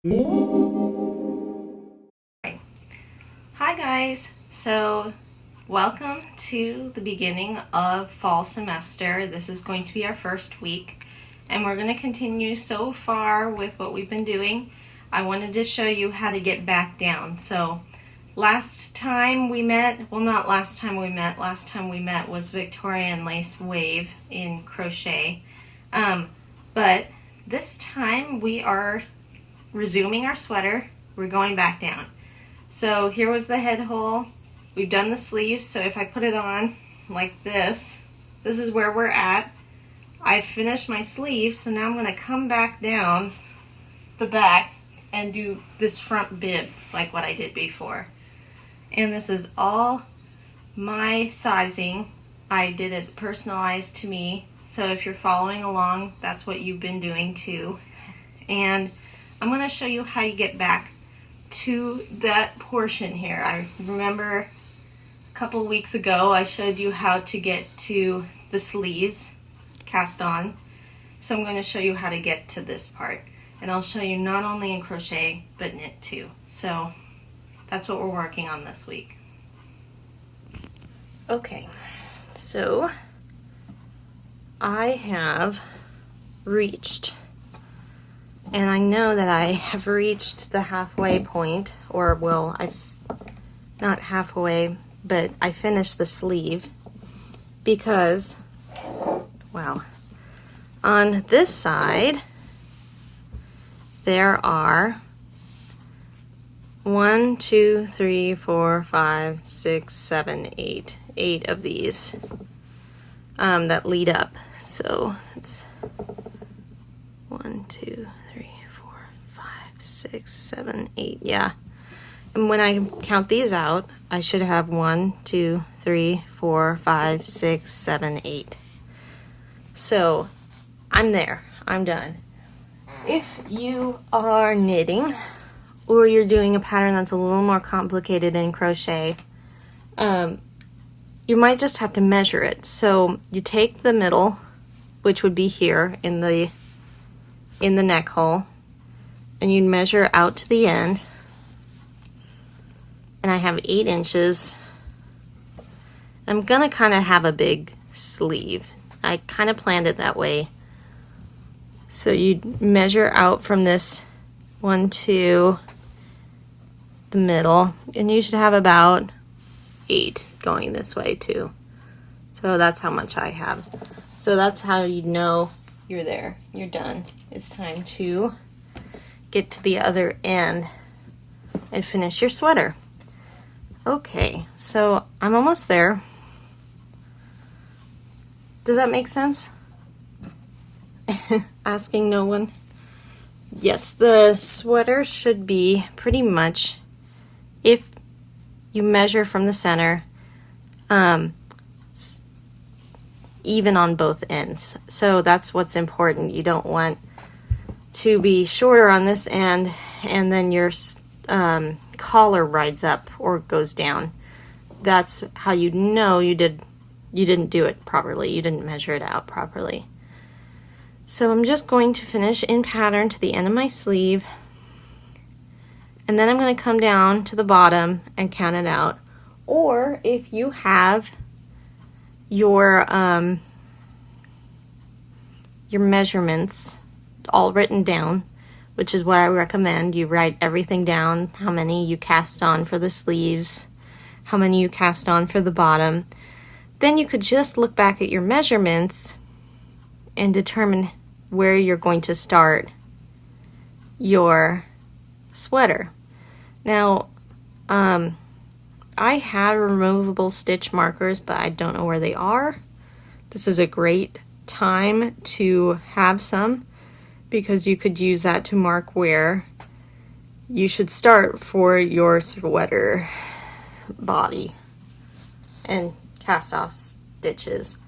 Hi guys, so welcome to the beginning of fall semester. This is going to be our first week and we're going to continue so far with what we've been doing. I wanted to show you how to get back down. So last time we met was Victorian Lace Wave in crochet, but this time we are resuming our sweater. We're going back down. So here was the head hole. We've done the sleeves, so if I put it on like this is where we're at. I finished my sleeve, so now I'm going to come back down the back and do this front bib like what I did before. And this is all my sizing. I did it personalized to me, so if you're following along, that's what you've been doing too. And I'm going to show you how you get back to that portion here. I remember a couple weeks ago I showed you how to get to the sleeves cast on. So I'm going to show you how to get to this part. And I'll show you not only in crochet, but knit too. So that's what we're working on this week. Okay, so I have reached, and I know that I have reached the halfway point, or well, not halfway, but I finished the sleeve because, wow, on this side there are 1, 2, 3, 4, 5, 6, 7, 8 of these that lead up. So it's 1, 2, 3, 4, 5, 6, 7, 8. Yeah. And when I count these out, I should have 1, 2, 3, 4, 5, 6, 7, 8. So I'm there. I'm done. If you are knitting or you're doing a pattern that's a little more complicated in crochet, you might just have to measure it. So you take the middle, which would be here in the neck hole, and you measure out to the end. And I have 8 inches. I'm gonna kind of have a big sleeve. I kind of planned it that way. So you measure out from this one to the middle, and you should have about 8 going this way too. So that's how much I have. So that's how you know you're there. You're done. It's time to get to the other end and finish your sweater. Okay, so I'm almost there. Does that make sense? Asking no one. Yes, the sweater should be pretty much, if you measure from the center, even on both ends. So that's what's important. You don't want to be shorter on this end and then your collar rides up or goes down. That's how you know you didn't do it properly. You didn't measure it out properly. So I'm just going to finish in pattern to the end of my sleeve, and then I'm going to come down to the bottom and count it out. Or if you have your measurements all written down, which is what I recommend, you write everything down, how many you cast on for the sleeves, how many you cast on for the bottom, then you could just look back at your measurements and determine where you're going to start your sweater. Now, I have removable stitch markers, but I don't know where they are. This is a great time to have some, because you could use that to mark where you should start for your sweater body and cast off stitches.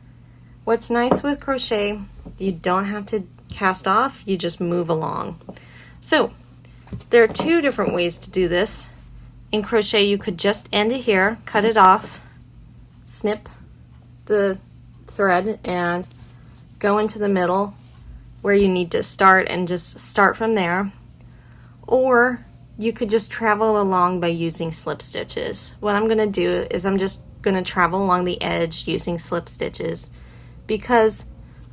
What's nice with crochet, you don't have to cast off, you just move along. So there are 2 different ways to do this. In crochet, you could just end it here, cut it off, snip the thread, and go into the middle where you need to start and just start from there. or you could just travel along by using slip stitches. What I'm gonna do is I'm just gonna travel along the edge using slip stitches because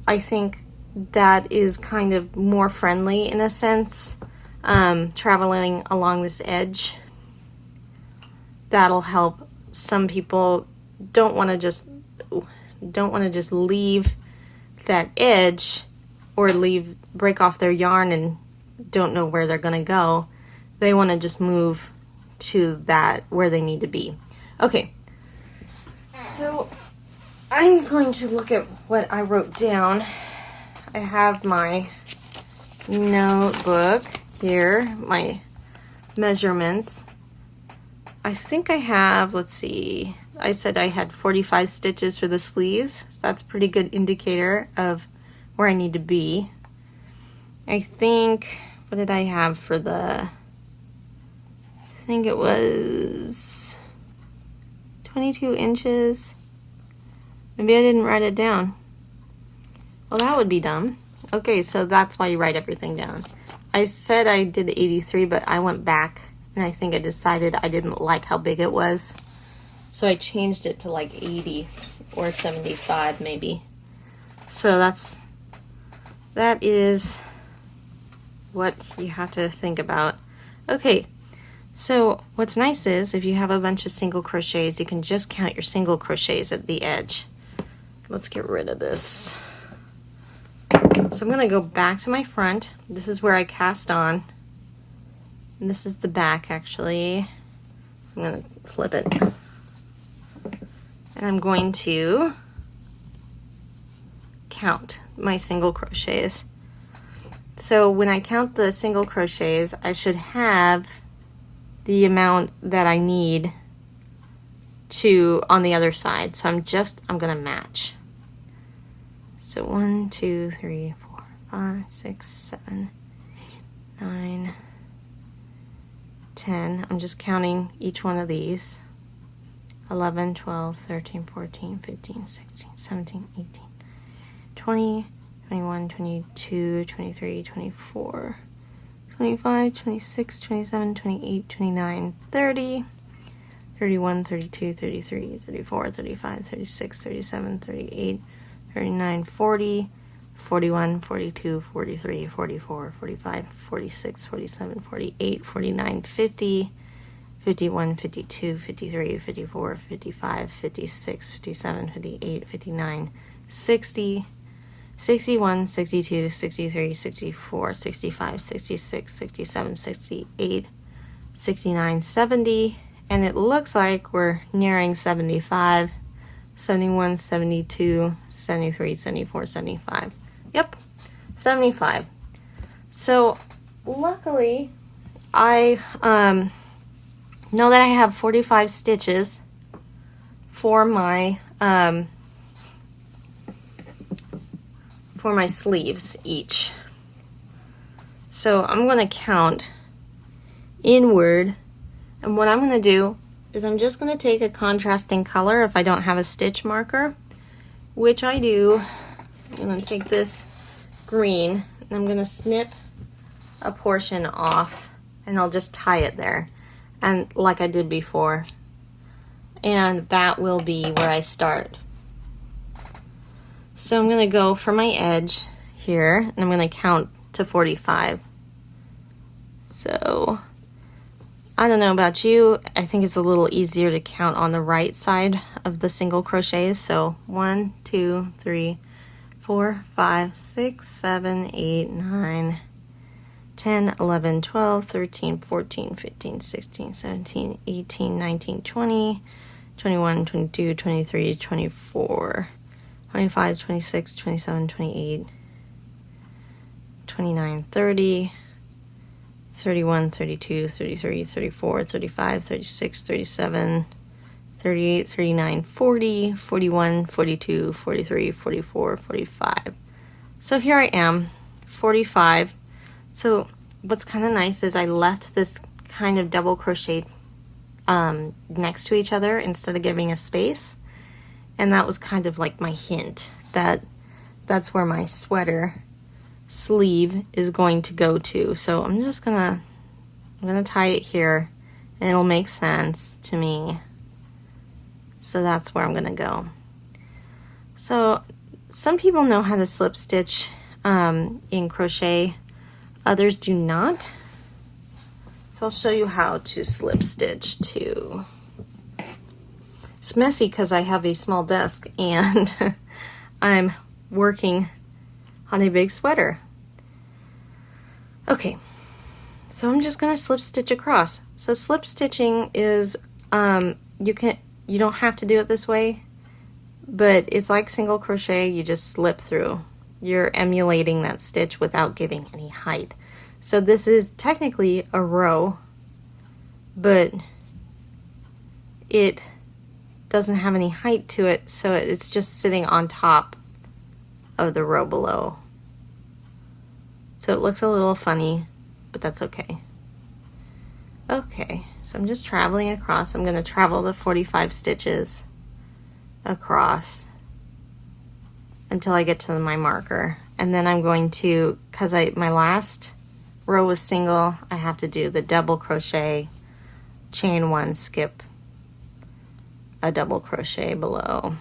I think that is kind of more friendly in a sense, traveling along this edge. That'll help. Some people don't want to just leave that edge or break off their yarn and don't know where they're going to go. They want to just move to that where they need to be. Okay, so I'm going to look at what I wrote down. I have my notebook here, my measurements. I think I have, let's see, I said I had 45 stitches for the sleeves. So that's a pretty good indicator of where I need to be. I think, what did I have for I think it was 22 inches. Maybe I didn't write it down. Well, that would be dumb. Okay, so that's why you write everything down. I said I did 83, but I went back and I think I decided I didn't like how big it was. So I changed it to like 80 or 75 maybe. So that is what you have to think about. Okay, so what's nice is if you have a bunch of single crochets, you can just count your single crochets at the edge. Let's get rid of this. So I'm going to go back to my front. This is where I cast on. And this is the back, actually. I'm going to flip it. And I'm going to count my single crochets. So when I count the single crochets, I should have the amount that I need on the other side. So I'm going to match. So 1, 2, 3, 4, 5, 6, 7, 8, 9, 10. I'm just counting each one of these. 11, 12, 13, 14, 15, 16, 17, 18, 20, 21, 22, 23, 24, 25, 26, 27, 28, 29, 30, 31, 32, 33, 34, 35, 36, 37, 38, 39, 40, 41, 42, 43, 44, 45, 46, 47, 48, 49, 50, 51, 52, 53, 54, 55, 56, 57, 58, 59, 60, 61, 62, 63, 64, 65, 66, 67, 68, 69, 70, and it looks like we're nearing 75, 71, 72, 73, 74, 75. Yep, 75. So luckily I know that I have 45 stitches for my sleeves each. So I'm going to count inward, and what I'm going to do is I'm just going to take a contrasting color if I don't have a stitch marker, which I do. I'm going to take this green and I'm going to snip a portion off and I'll just tie it there, and like I did before, and that will be where I start. So I'm going to go for my edge here and I'm going to count to 45. So I don't know about you, I think it's a little easier to count on the right side of the single crochets. So 1, 2, 3, 4, 5, 6, 7, 8, 9, 10, 11, 12, 13, 14, 15, 16, 17, 18, 19, 20, 21, 22, 23, 24, 25, 26, 27, 28, 29, 30, 31, 32, 33, 34, 35, 36, 37, 38, 39, 40, 41, 42, 43, 44, 45. So here I am, 45. So what's kind of nice is I left this kind of double crochet next to each other instead of giving a space. And that was kind of like my hint that that's where my sweater sleeve is going to go to. So I'm just gonna I'm gonna tie it here and it'll make sense to me. So that's where I'm gonna go. So some people know how to slip stitch in crochet, others do not. So I'll show you how to slip stitch too. It's messy because I have a small desk and I'm working on a big sweater. Okay, so I'm just gonna slip stitch across. So slip stitching is, you don't have to do it this way, but it's like single crochet, you just slip through. You're emulating that stitch without giving any height. So this is technically a row, but it doesn't have any height to it, so it's just sitting on top of the row below. So it looks a little funny, but that's okay. Okay, so I'm just traveling across. I'm going to travel the 45 stitches across until I get to my marker. And then I'm going to, because my last row was single, I have to do the double crochet, chain one, skip a double crochet below.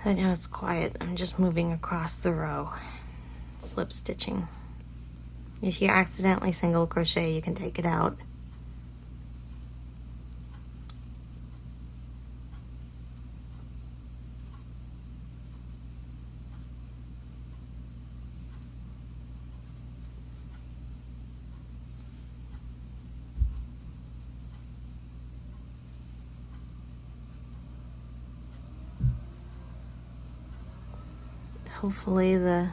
So now it's quiet. I'm just moving across the row, slip stitching. If you accidentally single crochet, you can take it out. Hopefully the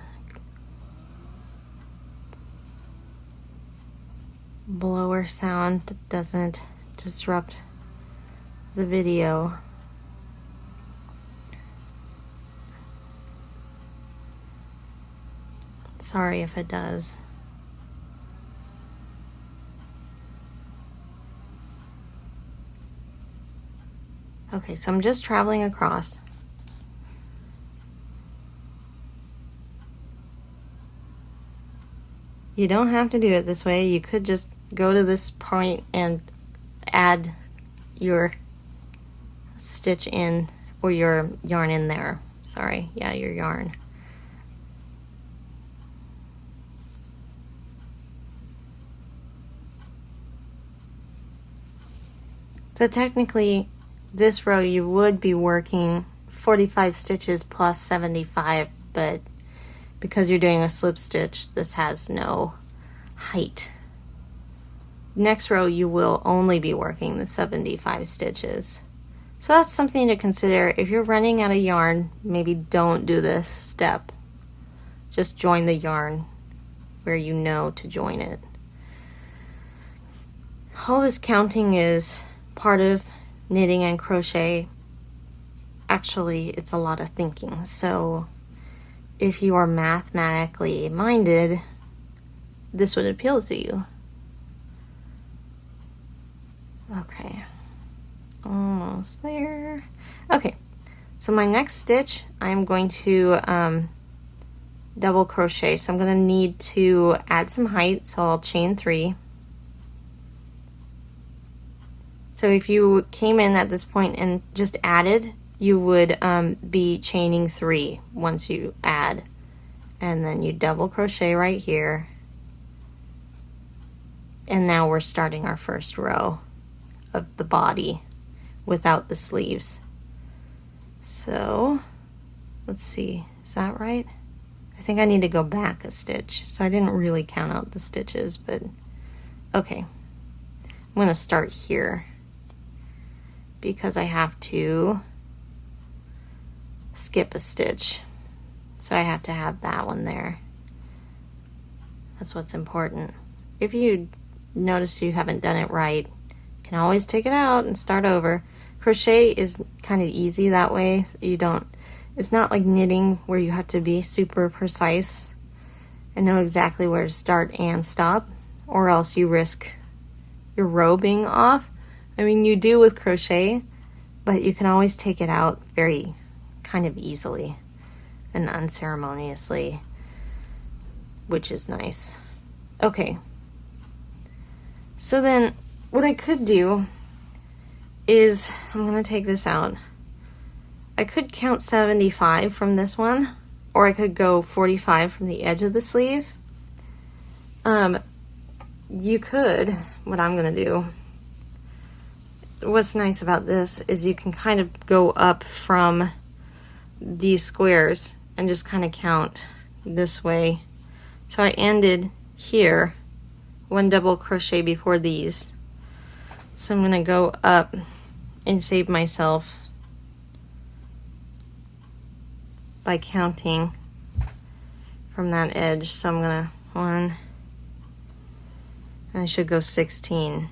blower sound doesn't disrupt the video. Sorry if it does. Okay, so I'm just traveling across. You don't have to do it this way. You could just go to this point and add your stitch in, or your yarn in there. Sorry, yeah, your yarn. So technically, this row you would be working 45 stitches plus 75, but because you're doing a slip stitch, this has no height. Next row, you will only be working the 75 stitches. So that's something to consider. If you're running out of yarn, maybe don't do this step. Just join the yarn where you know to join it. All this counting is part of knitting and crochet. Actually, it's a lot of thinking. So if you are mathematically minded, this would appeal to you. Okay, almost there. Okay, so my next stitch, I'm going to double crochet. So I'm going to need to add some height, so I'll chain 3. So if you came in at this point and just added you would be chaining 3 once you add, and then you double crochet right here, and now we're starting our first row of the body without the sleeves. So let's see, is that right? I think I need to go back a stitch, so I didn't really count out the stitches, but okay. I'm going to start here because I have to skip a stitch, so I have to have that one there. That's what's important. If you notice you haven't done it right, you can always take it out and start over. Crochet is kind of easy that way. It's not like knitting where you have to be super precise and know exactly where to start and stop, or else you risk your row being off. I mean, you do with crochet, but you can always take it out very kind of easily and unceremoniously, which is nice. Okay, so then what I could do is, I'm going to take this out. I could count 75 from this one, or I could go 45 from the edge of the sleeve. You could, what I'm going to do, what's nice about this is you can kind of go up from these squares and just kind of count this way. So I ended here, 1 double crochet before these. So I'm going to go up and save myself by counting from that edge. So I'm gonna 1, and I should go 16.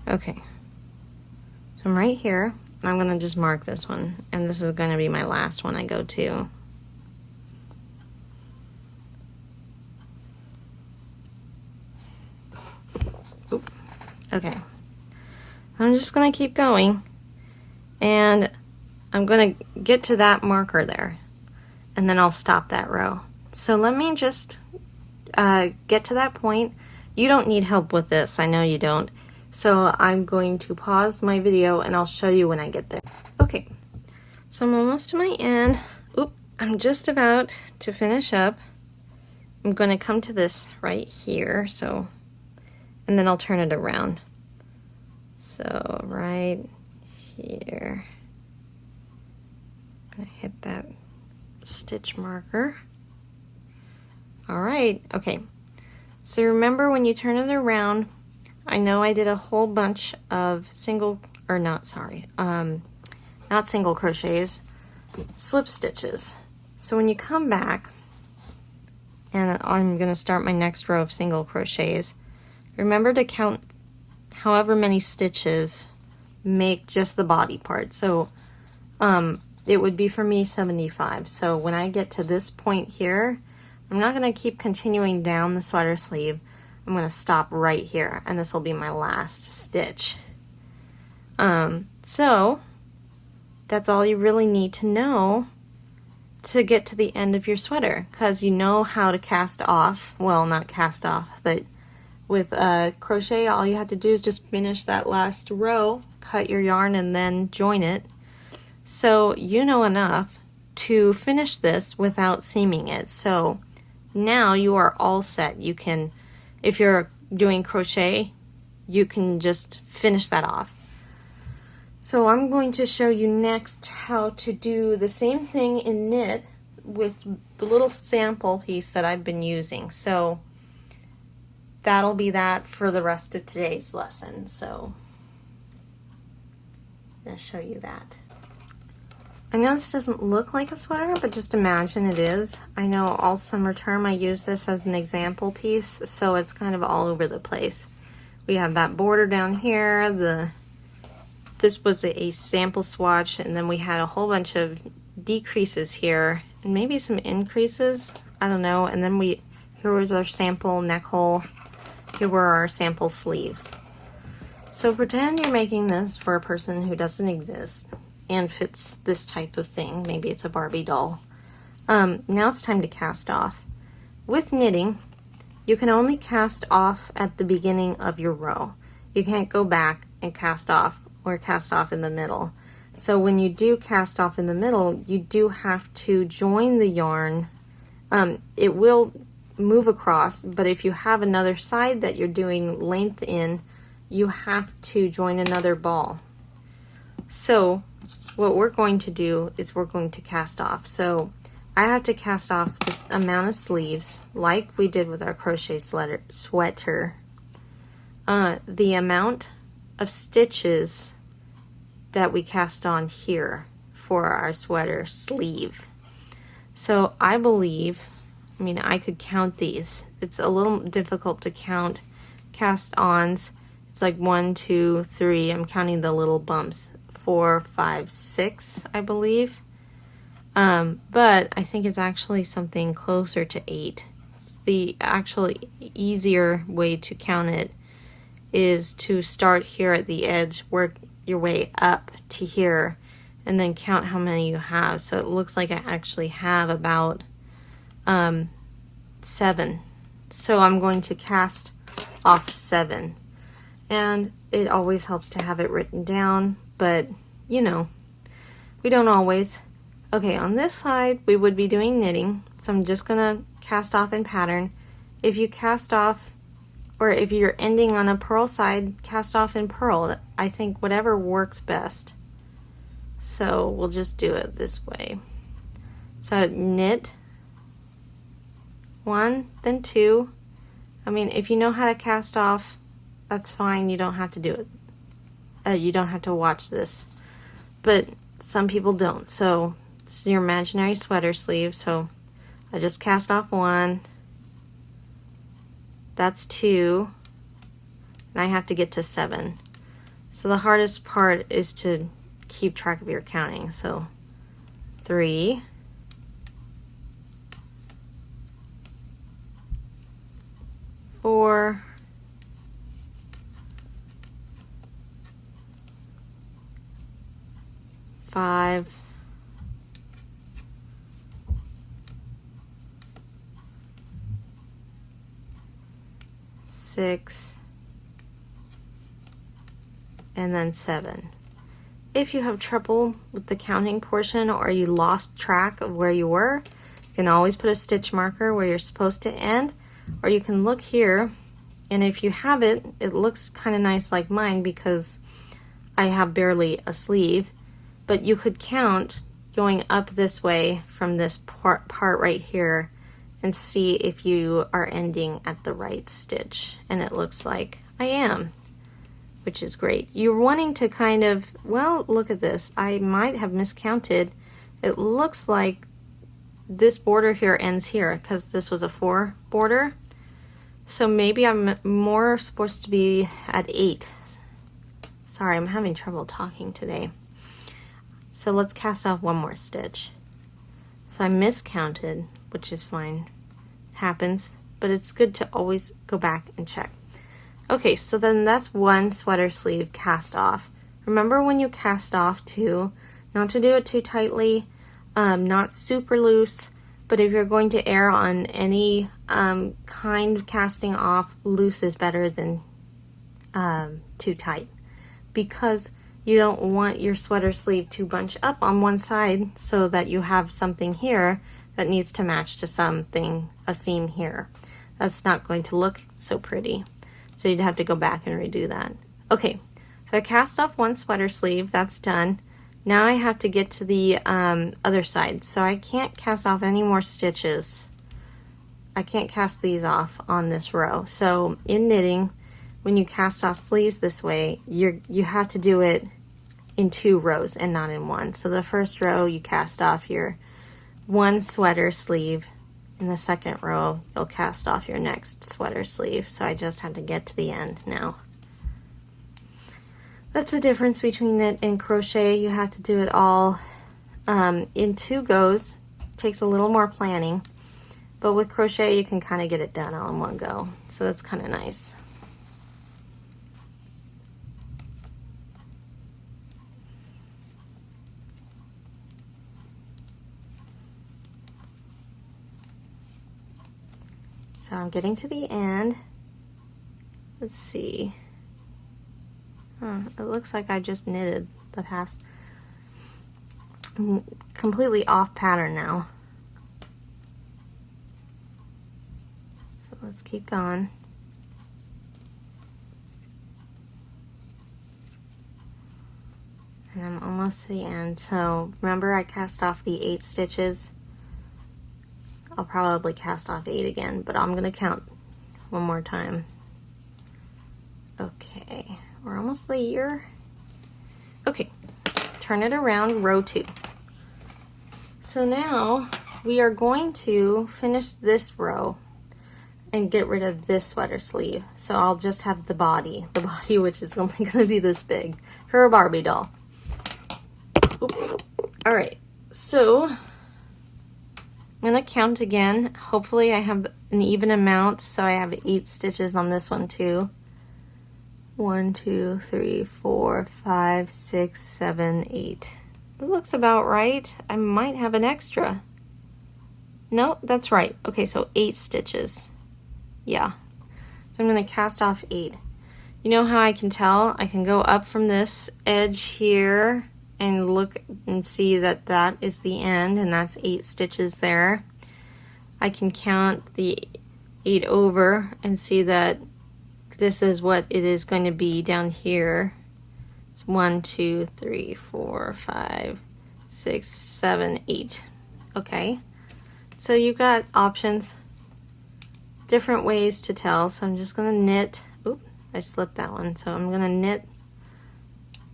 Okay, so I'm right here. I'm gonna just mark this one, and this is gonna be my last one I go to. Oop. Okay, I'm just gonna keep going, and I'm gonna get to that marker there, and then I'll stop that row. So let me just get to that point. You don't need help with this, I know you don't. So I'm going to pause my video and I'll show you when I get there. Okay, so I'm almost to my end. Oop, I'm just about to finish up. I'm going to come to this right here, so, and then I'll turn it around. So right here, I'm going to hit that stitch marker. All right, okay. So remember, when you turn it around, I know I did a whole bunch of single crochets, slip stitches. So when you come back, and I'm going to start my next row of single crochets, remember to count however many stitches make just the body part. So it would be for me 75. So when I get to this point here, I'm not going to keep continuing down the sweater sleeve. I'm going to stop right here, and this will be my last stitch. So that's all you really need to know to get to the end of your sweater, because you know how to cast off. Well, not cast off, but with crochet, all you have to do is just finish that last row, cut your yarn, and then join it. So you know enough to finish this without seaming it. So now you are all set. You can, if you're doing crochet, you can just finish that off. So I'm going to show you next how to do the same thing in knit with the little sample piece that I've been using. So that'll be that for the rest of today's lesson. So I'm going to show you that. I know this doesn't look like a sweater, but just imagine it is. I know all summer term I use this as an example piece, so it's kind of all over the place. We have that border down here, this was a sample swatch, and then we had a whole bunch of decreases here, and maybe some increases, I don't know, and then here was our sample neck hole, here were our sample sleeves. So pretend you're making this for a person who doesn't exist and fits this type of thing. Maybe it's a Barbie doll. Now it's time to cast off. With knitting, you can only cast off at the beginning of your row. You can't go back and cast off or cast off in the middle. So when you do cast off in the middle, you do have to join the yarn. It will move across, but if you have another side that you're doing length in, you have to join another ball. So what we're going to do is we're going to cast off. So I have to cast off this amount of sleeves like we did with our crochet sweater. The amount of stitches that we cast on here for our sweater sleeve. So I believe, I mean, I could count these. It's a little difficult to count cast-ons. It's like 1, 2, 3. I'm counting the little bumps. 4, 5, 6, I believe. But I think it's actually something closer to 8. The actually easier way to count it is to start here at the edge, work your way up to here, and then count how many you have. So it looks like I actually have about 7. So I'm going to cast off 7. And it always helps to have it written down, but you know, we don't always. Okay, on this side we would be doing knitting, so I'm just gonna cast off in pattern. If you cast off, or if you're ending on a purl side, cast off in purl. I think whatever works best. So we'll just do it this way. So knit 1, then 2. I mean, if you know how to cast off, that's fine. You don't have to do it. You don't have to watch this. But some people don't. So this is your imaginary sweater sleeve. So I just cast off 1. That's 2. And I have to get to 7. So the hardest part is to keep track of your counting. So 3, 4, 5, 6, and then 7. If you have trouble with the counting portion or you lost track of where you were, you can always put a stitch marker where you're supposed to end, or you can look here, and if you have it, it looks kind of nice like mine because I have barely a sleeve, but you could count going up this way from this part right here and see if you are ending at the right stitch, and it looks like I am, which is great. You're wanting to kind of, well, look at this. I might have miscounted. It looks like this border here ends here because this was a 4 border. So maybe I'm more supposed to be at 8. Sorry, I'm having trouble talking today. So let's cast off 1 more stitch. So I miscounted, which is fine. Happens, but it's good to always go back and check. Okay, so then that's 1 sweater sleeve cast off. Remember when you cast off too, not to do it too tightly, not super loose, but if you're going to err on any kind of casting off, loose is better than too tight, because you don't want your sweater sleeve to bunch up on one side so that you have something here that needs to match to something, a seam here. That's not going to look so pretty. So you'd have to go back and redo that. Okay, so I cast off 1 sweater sleeve, that's done. Now I have to get to the other side. So I can't cast off any more stitches. I can't cast these off on this row. So in knitting, when you cast off sleeves this way, you have to do it in 2 rows and not in 1. So the first row you cast off your 1 sweater sleeve. In the second row, you'll cast off your next sweater sleeve. So I just have to get to the end now. That's the difference between knit and crochet. You have to do it all in 2 goes. It takes a little more planning. But with crochet, you can kind of get it done all in 1 go. So that's kind of nice. So I'm getting to the end. Let's see. It looks like I just knitted the past. I'm completely off pattern now. So let's keep going. And I'm almost to the end. So remember I cast off the 8 stitches. I'll probably cast off 8 again, but I'm gonna count one more time. Okay, we're almost there. Okay, turn it around, row 2. So now we are going to finish this row and get rid of this sweater sleeve. So I'll just have the body which is only gonna be this big for a Barbie doll. All right, so I'm gonna count again. Hopefully I have an even amount, so I have 8 stitches on this one too. 1, 2, 3, 4, 5, 6, 7, 8. It looks about right. I might have an extra. No, that's right. Okay, so 8 stitches. Yeah. So I'm gonna cast off 8. You know how I can tell? I can go up from this edge here and look and see that that is the end, and that's 8 stitches there. I can count the 8 over and see that this is what it is going to be down here. 1, 2, 3, 4, 5, 6, 7, 8. Okay, so you've got options, different ways to tell. So I'm just going to knit. Oop, I slipped that one. So I'm going to knit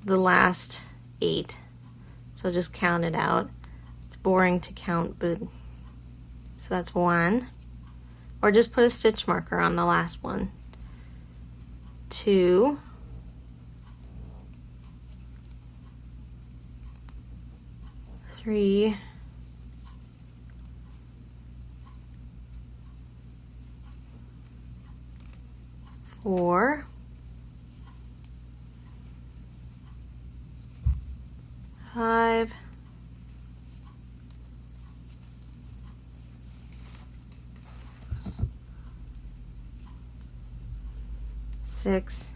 the last 8. So just count it out. It's boring to count, but so that's 1. Or just put a stitch marker on the last one. 2, 3, 4, 5, 6,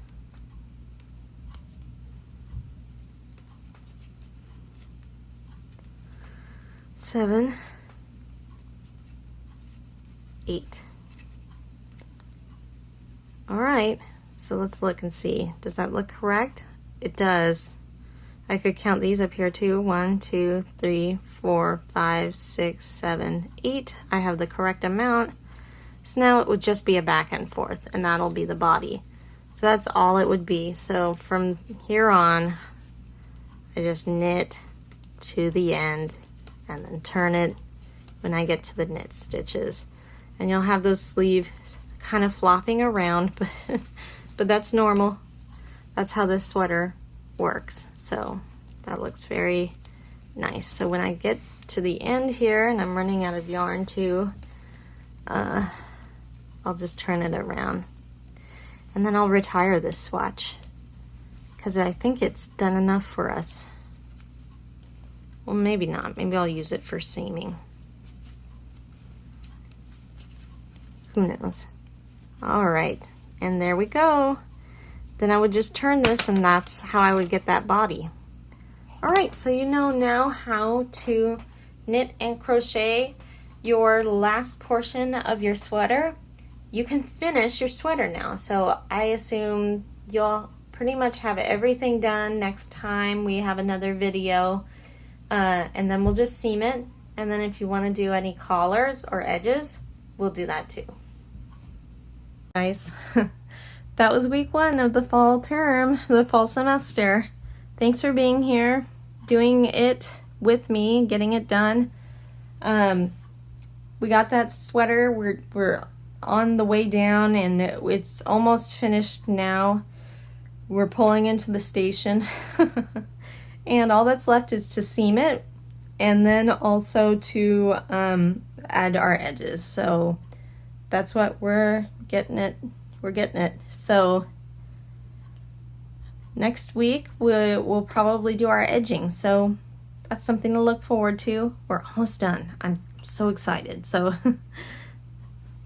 7, 8. All right, so let's look and see. Does that look correct? It does. I could count these up here too. 1, 2, 3, 4, 5, 6, 7, 8. I have the correct amount. So now it would just be a back and forth, and that'll be the body. So that's all it would be. So from here on, I just knit to the end and then turn it when I get to the knit stitches. And you'll have those sleeves kind of flopping around, but that's normal. That's how this sweater works. So that looks very nice. So when I get to the end here, and I'm running out of yarn too, I'll just turn it around. And then I'll retire this swatch, because I think it's done enough for us. Well, maybe not. Maybe I'll use it for seaming. Who knows? All right, and there we go. Then I would just turn this, and that's how I would get that body. All right, so you know now how to knit and crochet your last portion of your sweater. You can finish your sweater now. So I assume you'll pretty much have everything done next time we have another video. And then we'll just seam it. And then if you want to do any collars or edges, we'll do that too. Nice. That was week 1 of the fall term, the fall semester. Thanks for being here, doing it with me, getting it done. We got that sweater. We're on the way down, and it's almost finished now. We're pulling into the station. And all that's left is to seam it, and then also to add our edges. So that's what we're getting it. So next week we'll probably do our edging. So that's something to look forward to. We're almost done. I'm so excited. So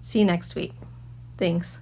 See you next week. Thanks.